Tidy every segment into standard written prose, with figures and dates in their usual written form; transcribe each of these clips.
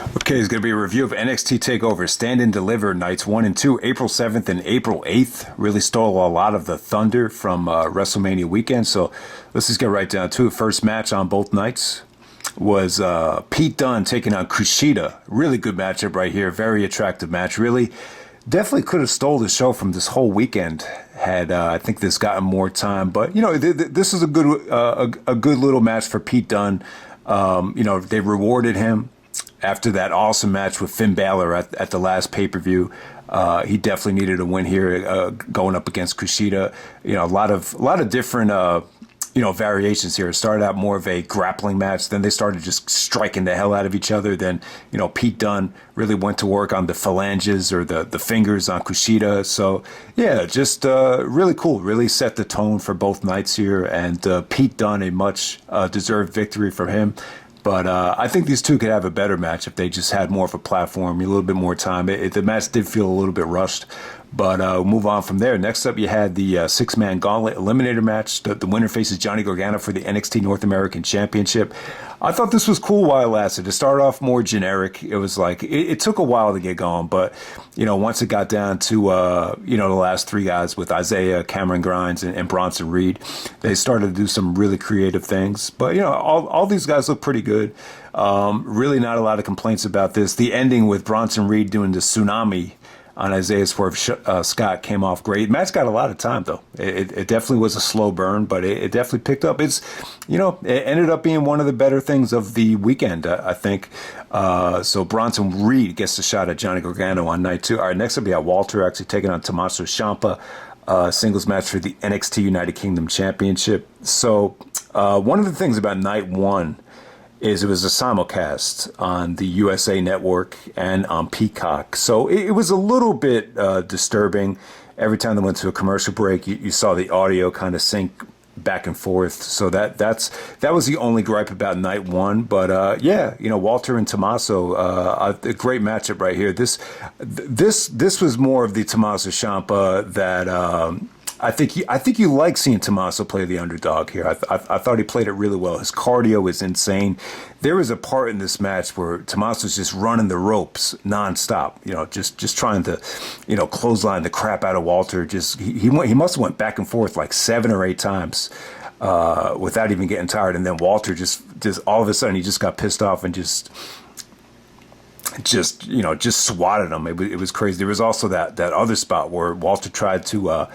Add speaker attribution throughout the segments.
Speaker 1: Okay, it's going to be a review of NXT TakeOver Stand and Deliver nights 1 and 2, April 7th and April 8th. Really stole a lot of the thunder from WrestleMania weekend, so let's just get right down to it. First match on both nights was Pete Dunne taking on Kushida. Really good matchup right here. Very attractive match. Really, definitely could have stole the show from this whole weekend had I think this gotten more time. But you know, this is a good little match for Pete Dunne. You know, they rewarded him after that awesome match with Finn Balor at the last pay-per-view. He definitely needed a win here, going up against Kushida. You know, a lot of different variations here. It started out more of a grappling match, then they started just striking the hell out of each other. Then, you know, Pete Dunne really went to work on the phalanges or the fingers on Kushida. So yeah, just really cool. Really set the tone for both nights here, and Pete Dunne, a much deserved victory for him. But I think these two could have a better match if they just had more of a platform, a little bit more time. The match did feel a little bit rushed, but we'll move on from there. Next up, you had the six-man Gauntlet Eliminator match. The winner faces Johnny Gargano for the NXT North American Championship. I thought this was cool while it lasted. It started off more generic. It was like, it took a while to get going, but, you know, once it got down to, the last three guys with Isaiah, Cameron Grimes, and Bronson Reed, they started to do some really creative things. But, you know, all these guys look pretty good. Really not a lot of complaints about this. The ending with Bronson Reed doing the tsunami on Isaiah Swerve Scott came off great. Match got a lot of time, though. It definitely was a slow burn, but it definitely picked up. It ended up being one of the better things of the weekend, I think. So Bronson Reed gets the shot at Johnny Gargano on night 2. All right, next up, we have Walter actually taking on Tommaso Ciampa, singles match for the NXT United Kingdom Championship. So one of the things about night 1 is it was a simulcast on the USA Network and on Peacock. So it was a little bit disturbing. Every time they went to a commercial break, you saw the audio kind of sync back and forth. So that was the only gripe about night 1. But Walter and Tommaso, a great matchup right here. This was more of the Tommaso Ciampa that I think you like seeing Tommaso play the underdog here. I thought he played it really well. His cardio is insane. There was a part in this match where Tommaso's just running the ropes nonstop. You know, just trying to, clothesline the crap out of Walter. He must have went back and forth like 7 or 8 times without even getting tired. And then Walter just all of a sudden he just got pissed off and just swatted him. It was crazy. There was also that other spot where Walter tried to,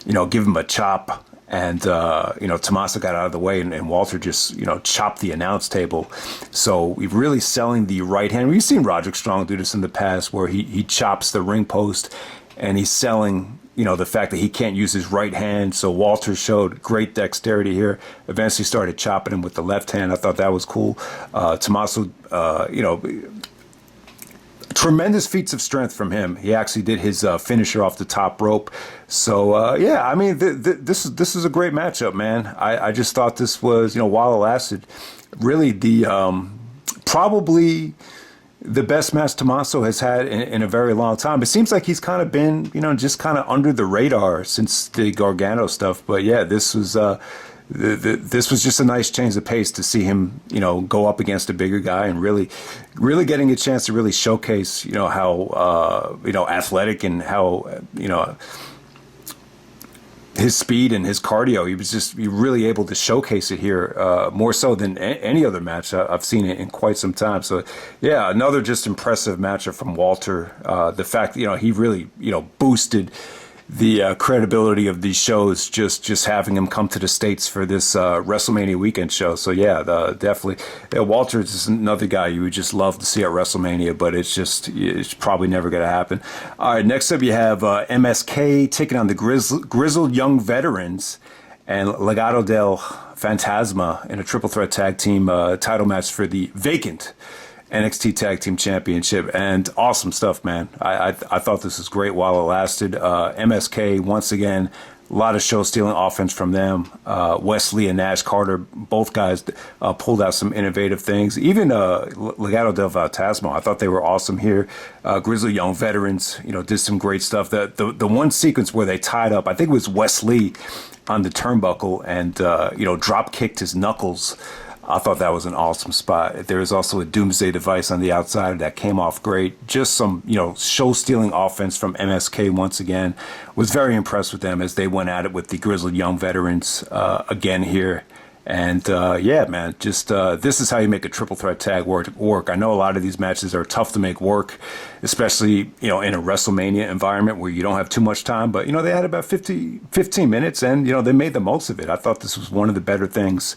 Speaker 1: give him a chop, and Tommaso got out of the way, and Walter just chopped the announce table. So we're really selling the right hand. We've seen Roderick Strong do this in the past, where he chops the ring post, and he's selling the fact that he can't use his right hand. So Walter showed great dexterity here. Eventually started chopping him with the left hand. I thought that was cool. Tommaso, tremendous feats of strength from him. He actually did his finisher off the top rope. So, this is a great matchup, man. I just thought this was, while it lasted, really the probably the best match Tommaso has had in a very long time. It seems like he's kind of been, just kind of under the radar since the Gargano stuff. But, yeah, this was just a nice change of pace to see him, go up against a bigger guy and really getting a chance to really showcase, how, athletic and how, his speed and his cardio. He was just really able to showcase it here more so than any other match I've seen it in quite some time. So, yeah, another just impressive matchup from Walter. The fact that, he really, boosted the credibility of these shows, just having him come to the States for this WrestleMania weekend show. So yeah, definitely. Walter is just another guy you would just love to see at WrestleMania, but it's probably never going to happen. All right, next up you have MSK taking on the Grizzled Young Veterans and Legado del Fantasma in a triple threat tag team title match for the vacant NXT Tag Team Championship. And awesome stuff, man. I thought this was great while it lasted. MSK, once again, a lot of show-stealing offense from them. Wesley and Nash Carter, both guys pulled out some innovative things. Even Legado del Fantasma, I thought they were awesome here. Grizzly Young Veterans, did some great stuff. The one sequence where they tied up, I think it was Wesley on the turnbuckle and, drop-kicked his knuckles I thought that was an awesome spot. There was also a Doomsday device on the outside that came off great. Just some, show-stealing offense from MSK once again. Was very impressed with them as they went at it with the Grizzled Young Veterans again here. And yeah, man, just this is how you make a triple threat tag work. I know a lot of these matches are tough to make work, especially, in a WrestleMania environment where you don't have too much time. But, they had about 15 minutes and, they made the most of it. I thought this was one of the better things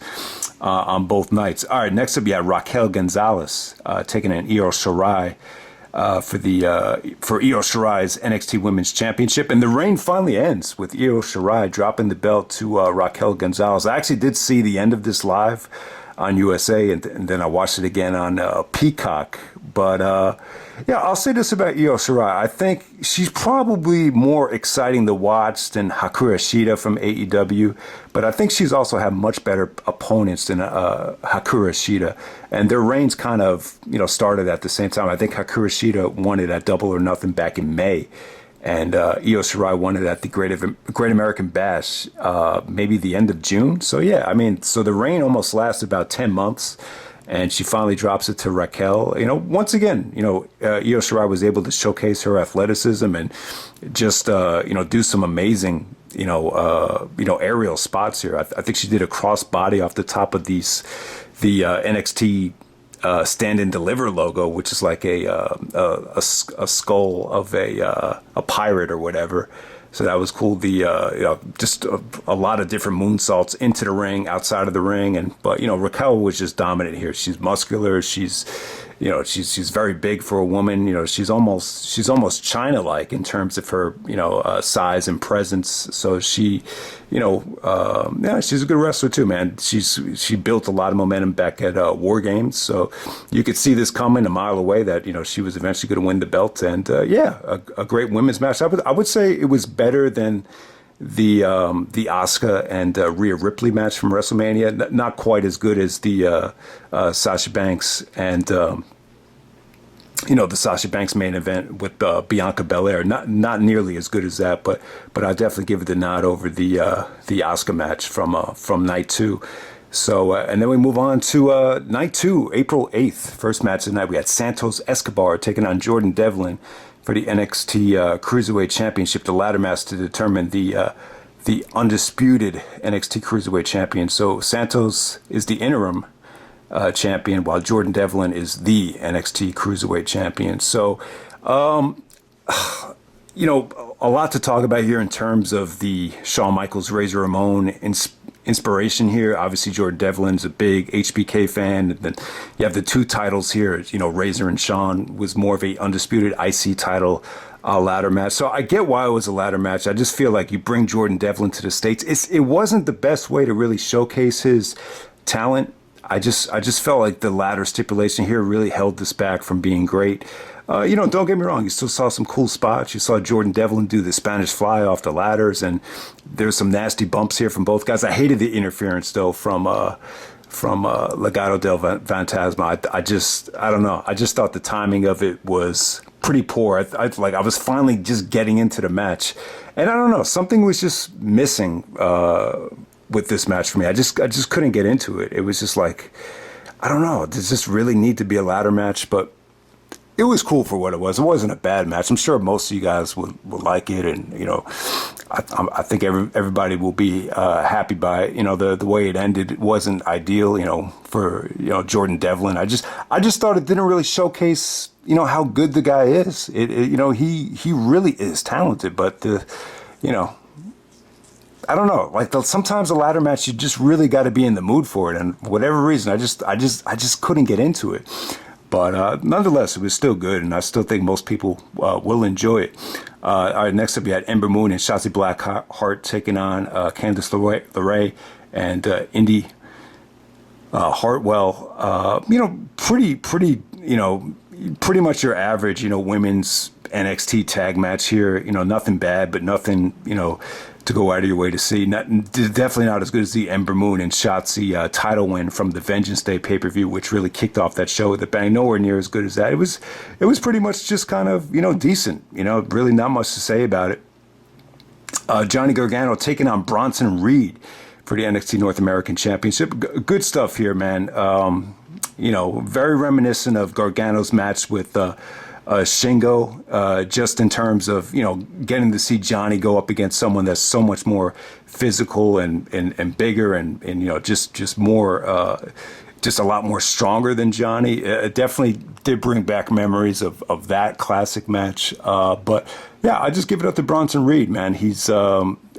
Speaker 1: on both nights. All right, next up, you had Raquel Gonzalez taking an Io Shirai. For Io Shirai's NXT Women's Championship. And the reign finally ends with Io Shirai dropping the belt to Raquel Gonzalez. I actually did see the end of this live on USA, and then I watched it again on Peacock. But yeah, I'll say this about Io Shirai. I think she's probably more exciting to watch than Hikaru Shida from AEW, but I think she's also had much better opponents than Hikaru Shida. And their reigns kind of, started at the same time. I think Hikaru Shida won it at Double or Nothing back in May. And Io Shirai won it at the Great American Bash, maybe the end of June. So yeah, so the reign almost lasted about 10 months. And she finally drops it to Raquel. Once again, Io Shirai was able to showcase her athleticism and just, do some amazing, aerial spots here. I think she did a cross body off the top of the NXT Stand and Deliver logo, which is like a skull of a pirate or whatever. So that was cool. Just a lot of different moonsaults into the ring, outside of the ring, but Raquel was just dominant here. She's muscular. She's very big for a woman. She's almost China-like in terms of her size and presence. So she, she's a good wrestler too, man. She built a lot of momentum back at War Games. So you could see this coming a mile away that she was eventually going to win the belt. And a great women's match. I would say it was better than the Asuka and Rhea Ripley match from WrestleMania. Not quite as good as the Sasha Banks and the Sasha Banks main event with Bianca Belair. Not nearly as good as that, but I definitely give it the nod over the Asuka match from night 2. So and then we move on to night 2, April 8th. First match of the night, we had Santos Escobar taking on Jordan Devlin for the NXT Cruiserweight Championship, the ladder match to determine the undisputed NXT Cruiserweight Champion. So Santos is the interim champion, while Jordan Devlin is the NXT Cruiserweight Champion. So, a lot to talk about here in terms of the Shawn Michaels, Razor Ramon inspiration here. Obviously, Jordan Devlin's a big HBK fan. And then you have the two titles here. Razor and Shawn was more of a undisputed IC title ladder match. So I get why it was a ladder match. I just feel like you bring Jordan Devlin to the States. It wasn't the best way to really showcase his talent. I just felt like the ladder stipulation here really held this back from being great. Don't get me wrong. You still saw some cool spots. You saw Jordan Devlin do the Spanish fly off the ladders, and there's some nasty bumps here from both guys. I hated the interference though from Legado del Fantasma. I don't know. I just thought the timing of it was pretty poor. I was finally just getting into the match, and I don't know. Something was just missing with this match for me. I just couldn't get into it. It was just like, I don't know. Does this really need to be a ladder match? But it was cool for what it was. It wasn't a bad match. I'm sure most of you guys would like it, and I think everybody will be happy by it. The way it ended, it wasn't ideal. For Jordan Devlin. I just thought it didn't really showcase how good the guy is. He really is talented, but I don't know. Like sometimes a ladder match, you just really got to be in the mood for it, and for whatever reason, I just couldn't get into it. But nonetheless, it was still good, and I still think most people will enjoy it. All right, next up, we had Ember Moon and Shotzi Blackheart taking on Candice LeRae and Indi Hartwell. Pretty much your average, women's NXT tag match here. Nothing bad, but nothing, to go out of your way to see. Definitely not as good as the Ember Moon and Shotzi title win from the Vengeance Day pay-per-view, which really kicked off that show with a bang. Nowhere near as good as that. It was pretty much just kind of, decent. Really not much to say about it. Johnny Gargano taking on Bronson Reed
Speaker 2: for the NXT North American Championship. Good stuff here, man. Very reminiscent of Gargano's match with Shingo, just in terms of, getting to see Johnny go up against someone that's so much more physical and bigger and just more, just a lot more stronger than Johnny. It definitely did bring back memories of that classic match. But yeah, I just give it up to Bronson Reed, man. He's,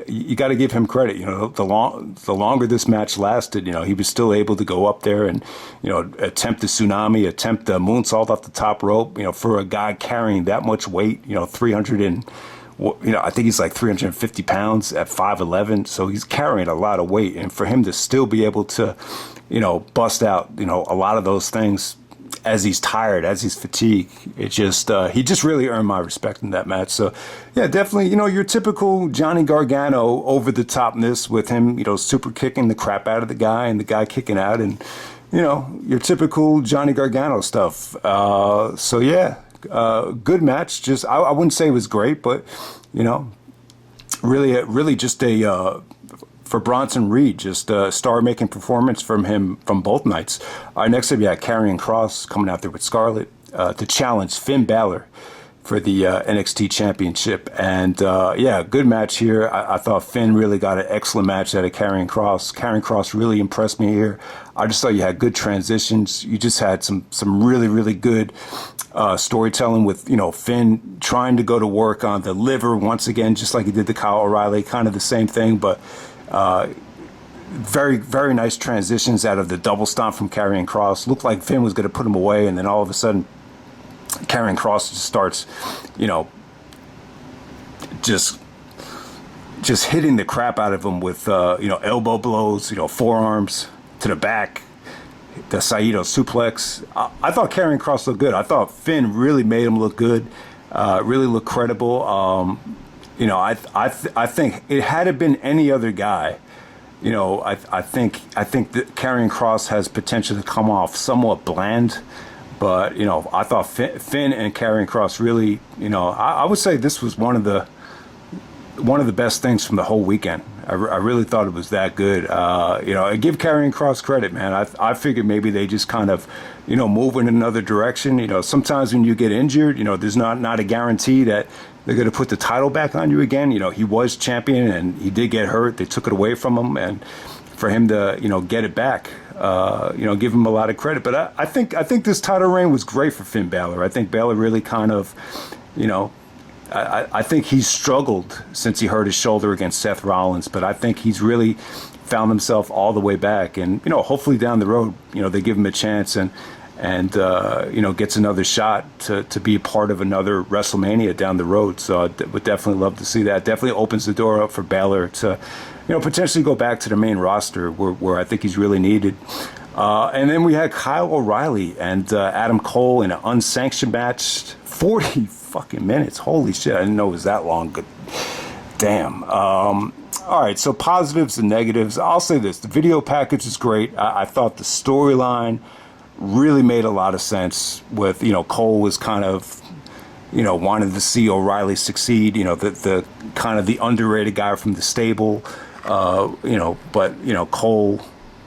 Speaker 2: you got to give him credit. The longer this match lasted, he was still able to go up there and, attempt the tsunami, attempt the moonsault off the top rope, for a guy carrying that much weight, 300 and, I think he's like 350 pounds at 5'11". So he's carrying a lot of weight. And for him to still be able to, bust out, a lot of those things as he's tired, as he's fatigued, he just really earned my respect in that match. So yeah, definitely, your typical Johnny Gargano over the topness with him, super kicking the crap out of the guy and the guy kicking out and, your typical Johnny Gargano stuff. So yeah, good match. Just, I wouldn't say it was great, but, really just for Bronson Reed, just a star-making performance from him from both nights. Next up, you had Karrion Kross coming out there with Scarlett to challenge Finn Balor for the NXT Championship. And good match here. I thought Finn really got an excellent match out of Karrion Kross. Karrion Kross really impressed me here. I just thought you had good transitions. You just had some really, really good storytelling with, Finn trying to go to work on the liver once again, just like he did to Kyle O'Reilly, kind of the same thing, but very, very nice transitions out of the double stomp from Karrion Kross. Looked like Finn was going to put him away, and then all of a sudden, Karrion Kross just starts, just hitting the crap out of him with, elbow blows, forearms to the back, the Saito suplex. I thought Karrion Kross looked good. I thought Finn really made him look good, really look credible. I think it had it been any other guy, I think that Karrion Kross has potential to come off somewhat bland, but I thought Finn and Karrion Kross really, I would say this was one of the best things from the whole weekend. I really thought it was that good. I give Karrion Kross credit, man. I figured maybe they just kind of, move in another direction. Sometimes when you get injured, there's not a guarantee that they're going to put the title back on you again. He was champion and he did get hurt. They took it away from him, and for him to, get it back, give him a lot of credit. But I think this title reign was great for Finn Balor. I think Balor really kind of, I think he's struggled since he hurt his shoulder against Seth Rollins, but I think he's really found himself all the way back. And, hopefully down the road, they give him a chance and gets another shot to be a part of another WrestleMania down the road. So I would definitely love to see that. Definitely opens the door up for Balor to, potentially go back to the main roster where I think he's really needed. And then we had Kyle O'Reilly and Adam Cole in an unsanctioned match, 40 fucking minutes. Holy shit, I didn't know it was that long. Good damn. All right, so positives and negatives. I'll say this. The video package is great. I thought the storyline really made a lot of sense with, Cole was kind of, wanted to see O'Reilly succeed, the kind of the underrated guy from the stable, but, Cole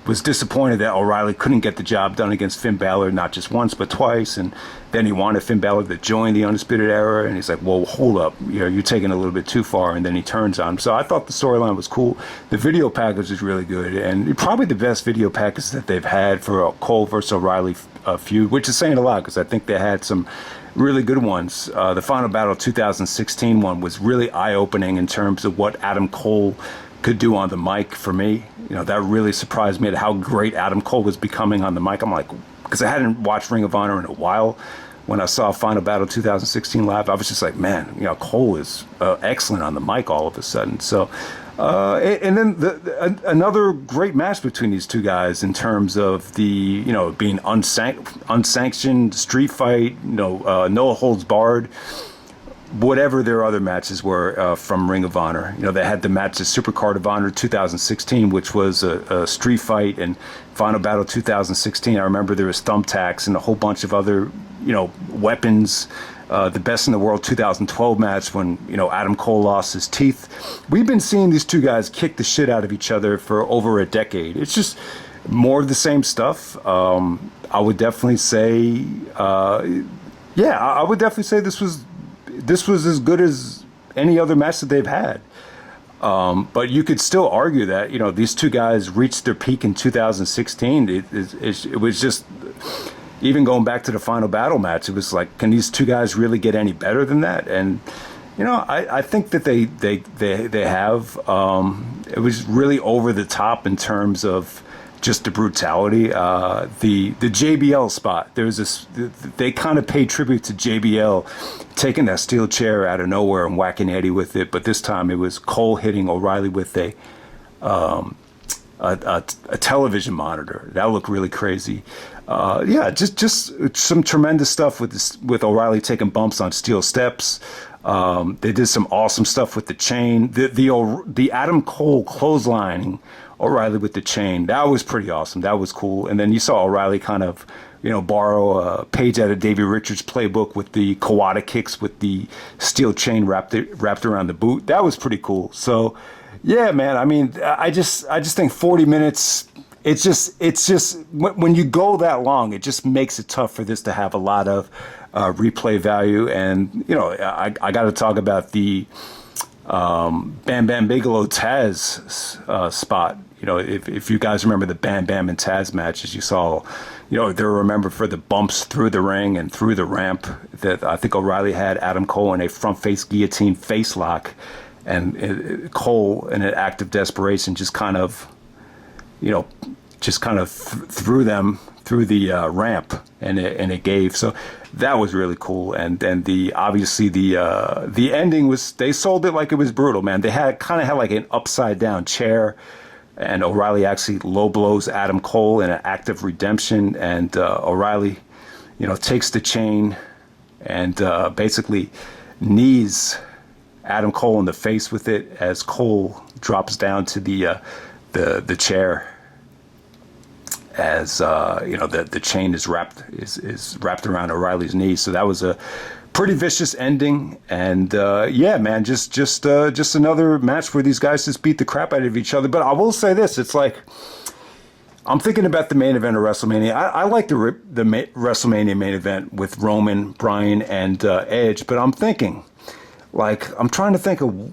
Speaker 2: was disappointed that O'Reilly couldn't get the job done against Finn Balor, not just once, but twice. And then he wanted Finn Balor to join the Undisputed Era. And he's like, well, hold up. You're taking it a little bit too far. And then he turns on him. So I thought the storyline was cool. The video package is really good. And probably the best video package that they've had for a Cole versus O'Reilly feud, which is saying a lot because I think they had some really good ones. The Final Battle 2016 one was really eye-opening in terms of what Adam Cole could do on the mic for me. That really surprised me at how great Adam Cole was becoming on the mic. I'm like, because I hadn't watched Ring of Honor in a while. When I saw Final Battle 2016 live, I was just like, man, Cole is excellent on the mic all of a sudden. So, and then another great match between these two guys in terms of the, being unsanctioned street fight, no holds barred. Whatever their other matches were from Ring of Honor. They had the match at Supercard of Honor 2016, which was a street fight, and Final Battle 2016, I remember there was thumbtacks and a whole bunch of other, weapons the Best in the World 2012 match when, Adam Cole lost his teeth. We've been seeing these two guys kick the shit out of each other for over a decade. It's just more of the same stuff. I would definitely say, I would definitely say this was as good as any other match that they've had. But you could still argue that, these two guys reached their peak in 2016. It was just, even going back to the final battle match, it was like, can these two guys really get any better than that? And, I think that they have. It was really over the top in terms of just the brutality. The JBL spot, there was this, they kind of paid tribute to JBL taking that steel chair out of nowhere and whacking Eddie with it, but this time it was Cole hitting O'Reilly with a television monitor. That looked really crazy. Just some tremendous stuff with O'Reilly taking bumps on steel steps. They did some awesome stuff with the chain. The Adam Cole clotheslining O'Reilly with the chain, that was pretty awesome. That was cool. And then you saw O'Reilly kind of, borrow a page out of Davey Richards' playbook with the Kawada kicks with the steel chain wrapped around the boot. That was pretty cool. So, yeah, man. I mean, I just think 40 minutes. It's just when you go that long, it just makes it tough for this to have a lot of replay value. And I got to talk about the Bam Bam Bigelow Taz spot. If you guys remember the Bam Bam and Taz matches, you saw, they're remembered for the bumps through the ring and through the ramp that I think O'Reilly had Adam Cole in a front face guillotine face lock, and Cole in an act of desperation just kind of threw them through the ramp, and it gave. So that was really cool. And then the ending was, they sold it like it was brutal, man. They had like an upside down chair, and O'Reilly actually low blows Adam Cole in an act of redemption, and O'Reilly, takes the chain and basically knees Adam Cole in the face with it as Cole drops down to the chair. As the chain is wrapped around O'Reilly's knee, so that was a pretty vicious ending. And man, just another match where these guys just beat the crap out of each other. But I will say this: it's like, I'm thinking about the main event of WrestleMania. I like the WrestleMania main event with Roman, Bryan, and Edge. But I'm thinking, I'm trying to think of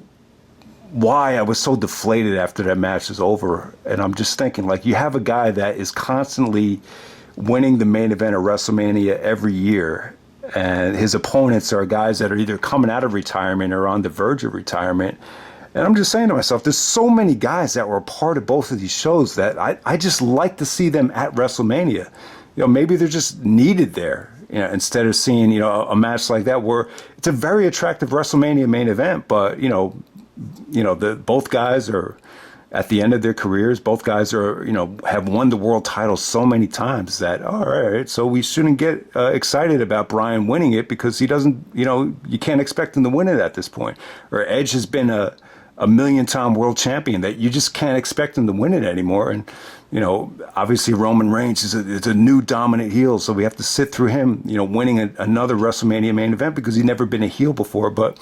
Speaker 2: why I was so deflated after that match is over. And I'm just thinking, you have a guy that is constantly winning the main event of WrestleMania every year, and his opponents are guys that are either coming out of retirement or on the verge of retirement. And I'm just saying to myself, there's so many guys that were a part of both of these shows that I just like to see them at WrestleMania. Maybe they're just needed there, instead of seeing, a match like that where it's a very attractive WrestleMania main event, but, both guys are at the end of their careers. Both guys are, have won the world title so many times that, all right, so we shouldn't get excited about Bryan winning it because he doesn't, you can't expect him to win it at this point. Or Edge has been a million-time world champion that you just can't expect him to win it anymore. And, obviously Roman Reigns is a new dominant heel, so we have to sit through him, winning another WrestleMania main event because he's never been a heel before. But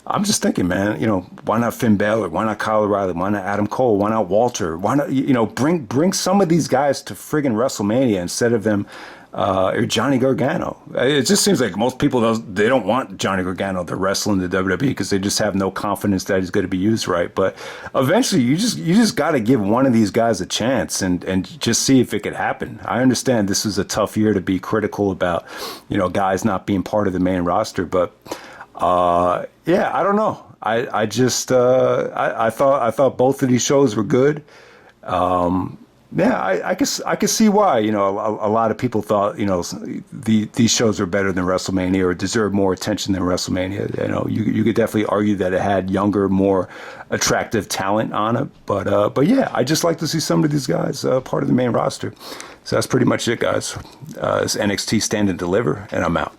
Speaker 2: I'm just thinking, man, why not Finn Balor? Why not Kyle O'Reilly? Why not Adam Cole? Why not Walter? Why not, bring some of these guys to friggin' WrestleMania instead of them, or Johnny Gargano. It just seems like most people, they don't want Johnny Gargano to wrestle in the WWE because they just have no confidence that he's going to be used right. But eventually, you just got to give one of these guys a chance and just see if it could happen. I understand this is a tough year to be critical about, guys not being part of the main roster, but I don't know. I thought both of these shows were good. I could see why, a lot of people thought, these shows are better than WrestleMania or deserve more attention than WrestleMania. You could definitely argue that it had younger, more attractive talent on it. But yeah, I just like to see some of these guys part of the main roster. So that's pretty much it, guys. It's NXT Stand and Deliver, and I'm out.